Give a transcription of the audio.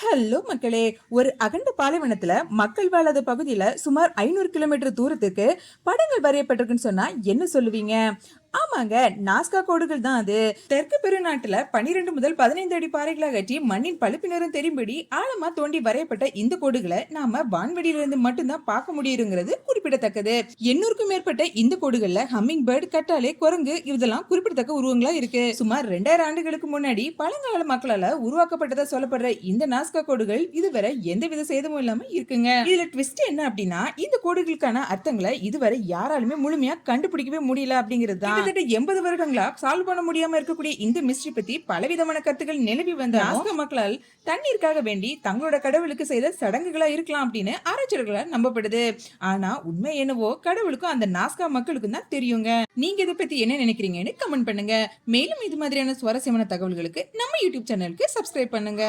Hello மக்களே. ஒரு அகண்ட பாலைவனத்துல மக்கள் வாழாத பகுதியில சுமார் 500 கிலோமீட்டர் தூரத்துக்கு படங்கள் வரையப்பட்டிருக்குன்னு சொன்னா என்ன சொல்லுவீங்க? ஆமாங்க, நாஸ்கா கோடுகள் தான் அது. தெற்கு பெருநாட்டுல 12 முதல் 15 அடி பாறைகளை அகற்றி மண்ணின் பழுப்பு நிறம் தெரியும்படி ஆழமா தோண்டி வரையப்பட்ட இந்த கோடுகளை நாம வான்வெளியிலிருந்து மட்டும்தான் பார்க்க முடியுங்கிறது குறிப்பிடத்தக்கது. 800க்கும் மேற்பட்ட இந்த கோடுகள்ல ஹம்மிங் பேர்ட், கட்டாலே, குரங்கு இதெல்லாம் குறிப்பிடத்தக்க உருவங்களா இருக்கு. சுமார் 2000 ஆண்டுகளுக்கு முன்னாடி பழங்கால மக்களால உருவாக்கப்பட்டதா சொல்லப்படுற இந்த நாஸ்கா கோடுகள் இதுவரை எந்தவித சேதமும் இல்லாம இருக்குங்க. இதுல ட்விஸ்ட் என்ன அப்படின்னா, இந்த கோடுகளுக்கான அர்த்தங்களை இதுவரை யாராலுமே முழுமையா கண்டுபிடிக்கவே முடியல அப்படிங்கிறது தான். கிட்டத்தட்ட 80 வருடங்களா சால்வ் பண்ண முடியாம இருக்கக்கூடிய இந்த மிஸ்ட்ரி பத்தி பலவிதமான கருத்துக்கள் நிலவி வந்த நாஸ்கா மக்களால் தண்ணீருக்காக வேண்டி தங்களோட கடவுளுக்கு செய்த சடங்குகளா இருக்கலாம் அப்படின்னு ஆராய்ச்சியாளர்களால் நம்பப்படுது. ஆனா உண்மை என்னவோ கடவுளுக்கும் அந்த நாஸ்கா மக்களுக்கும் தான் தெரியுங்க. நீங்க இதை பத்தி என்ன நினைக்கிறீங்கன்னு கமெண்ட் பண்ணுங்க. மேலும் இது மாதிரியான சுவாரஸ்யமான தகவல்களுக்கு நம்ம யூடியூப் சேனலுக்கு சப்ஸ்கிரைப் பண்ணுங்க.